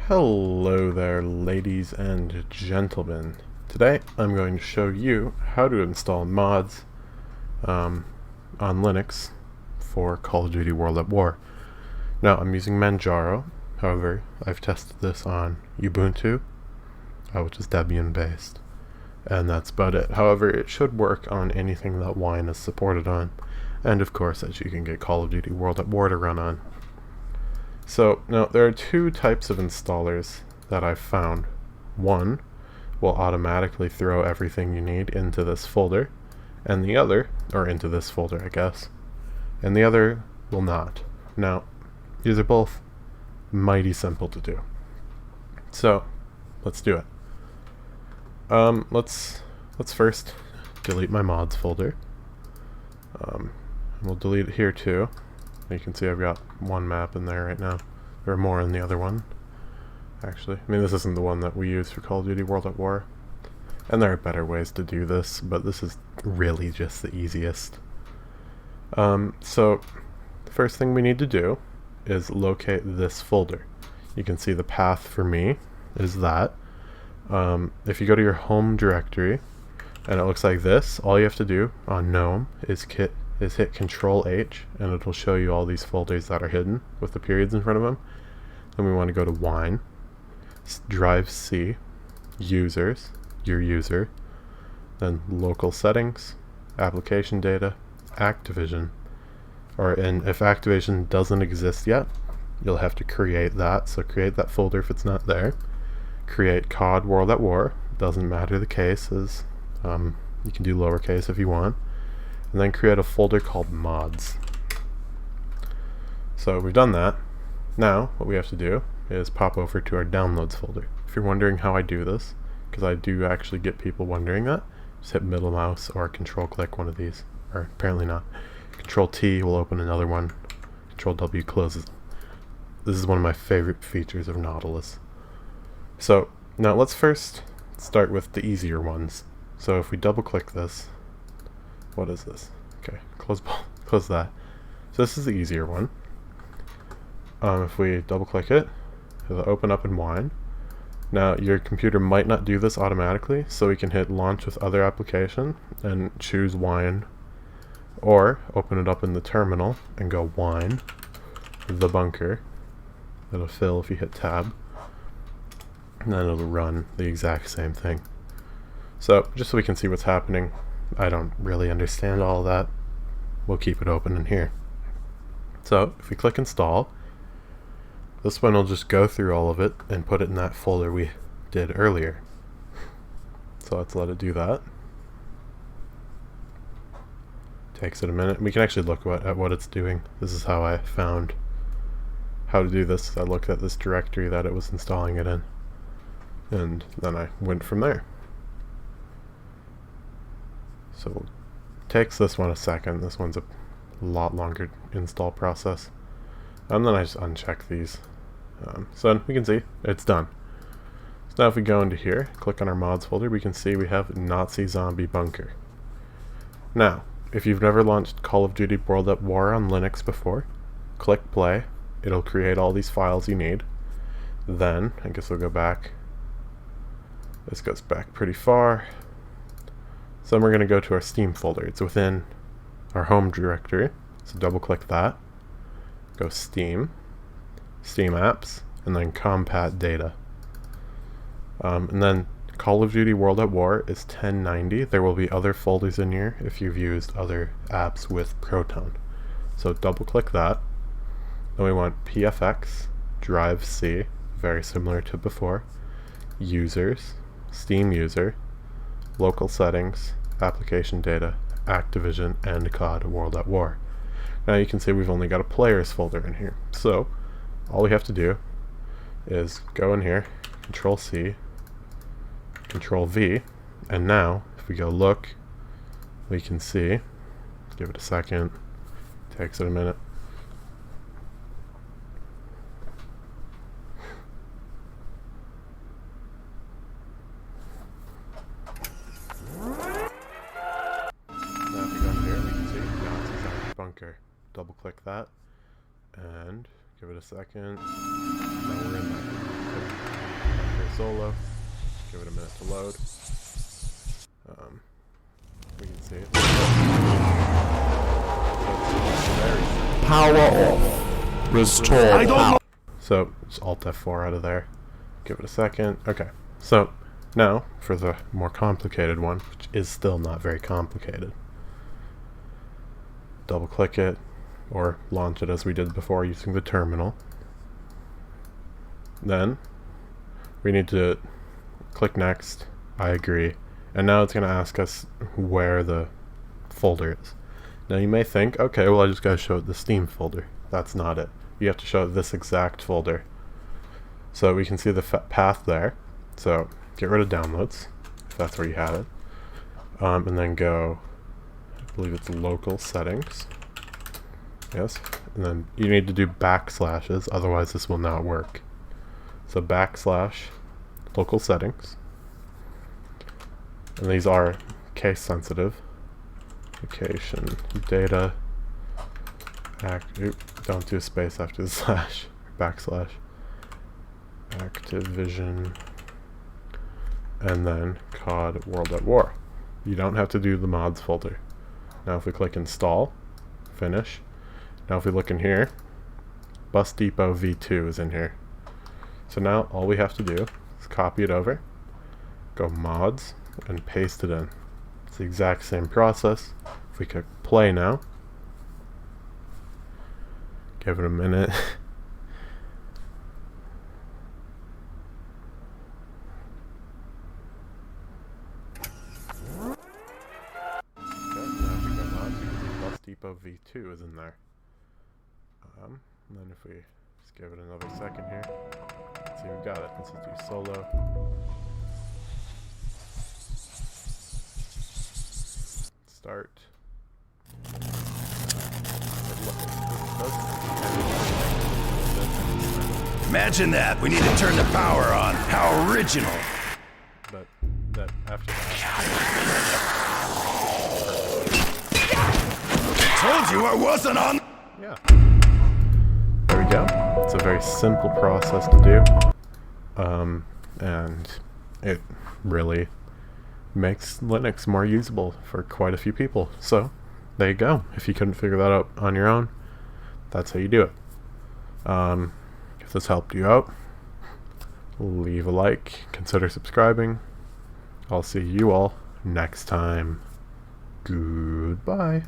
Hello there, ladies and gentlemen. Today I'm going to show you how to install mods on Linux for Call of Duty World at War. Now I'm using Manjaro, however I've tested this on Ubuntu, which is Debian-based, and that's about it. However, it should work on anything that Wine is supported on, and of course that you can get Call of Duty World at War to run on. So, now there are two types of installers that I've found. One will automatically throw everything you need into this folder, and the other, or into this folder I guess, and the other will not. Now, these are both mighty simple to do. So, let's do it. Let's first delete my mods folder. We'll delete it here too. You can see I've got one map in there right now. There are more in the other one, actually. I mean, this isn't the one that we use for Call of Duty World at War. And there are better ways to do this, but this is really just the easiest. So, the first thing we need to do is locate this folder. You can see the path for me is that. If you go to your home directory, and it looks like this, all you have to do on GNOME is hit Control-H, and it'll show you all these folders that are hidden with the periods in front of them. Then we want to go to Wine, Drive C, Users, your user, then Local Settings, Application Data, Activision, and if Activision doesn't exist yet, you'll have to create that, so create that folder if it's not there. Create COD World at War, doesn't matter the cases, you can do lowercase if you want. And then create a folder called mods. So we've done that. Now what we have to do is pop over to our downloads folder. If you're wondering how I do this, because I do actually get people wondering that, just hit middle mouse or control click one of these, or apparently not. Control T will open another one, Control W closes. This is one of my favorite features of Nautilus. So now let's first start with the easier ones. So if we double click this, what is this? Okay, close that. So this is the easier one. If we double click it, it'll open up in Wine. Now your computer might not do this automatically, so we can hit launch with other application and choose Wine, or open it up in the terminal and go Wine, the bunker. It'll fill if you hit tab, and then it'll run the exact same thing. So just so we can see what's happening, I don't really understand all of that. We'll keep it open in here. So if we click install, this one will just go through all of it and put it in that folder we did earlier. So let's let it do that. Takes it a minute. We can actually look at what it's doing. This is how I found how to do this. I looked at this directory that it was installing it in, and then I went from there. So it takes this one a second. This one's a lot longer install process. And then I just uncheck these. So we can see it's done. So now if we go into here, click on our mods folder, we can see we have Nazi Zombie Bunker. Now, if you've never launched Call of Duty World at War on Linux before, click play. It'll create all these files you need. Then, I guess we'll go back. This goes back pretty far. So then we're going to go to our Steam folder. It's within our home directory. So double click that. Go Steam, Steam Apps, and then Compat Data. And then Call of Duty World at War is 1090. There will be other folders in here if you've used other apps with Proton. So double click that. Then we want PFX, Drive C, very similar to before, Users, Steam User, Local Settings, Application Data, Activision, and COD World at War. Now you can see we've only got a players folder in here. So all we have to do is go in here, Control C, Control V, and now if we go look, we can see, give it a second, takes it a minute. Bunker. Double click that and give it a second. Now we're in there. solo. Give it a minute to load. We can see it. Power off. Restore power. So just Alt F4 out of there. Give it a second. Okay. So now for the more complicated one, which is still not very complicated. Double click it or launch it as we did before using the terminal. Then we need to click next. I agree. And now it's going to ask us where the folder is. Now you may think, okay, well I just got to show it the Steam folder. That's not it. You have to show this exact folder. So we can see the path there. So get rid of downloads, if that's where you had it. And then go, I believe it's local settings. Yes. And then you need to do backslashes, otherwise this will not work. So backslash local settings. And these are case sensitive. Location, data, don't do a space after the slash, backslash, Activision, and then COD World at War. You don't have to do the mods folder. Now if we click install, finish. Now if we look in here, Bus Depot v2 is in here. So now all we have to do is copy it over, go mods, and paste it in. It's the exact same process. If we click play now, give it a minute. Bus Depot v2 is in there. And then if we just give it another second here, let's see, we got it. Let's just do solo. Start. Imagine that. We need to turn the power on. How original. But that after that. Told you I wasn't on. Yeah. There we go. It's a very simple process to do. And it really makes Linux more usable for quite a few people. So there you go. If you couldn't figure that out on your own, that's how you do it. If this helped you out, leave a like, consider subscribing. I'll see you all next time. Goodbye.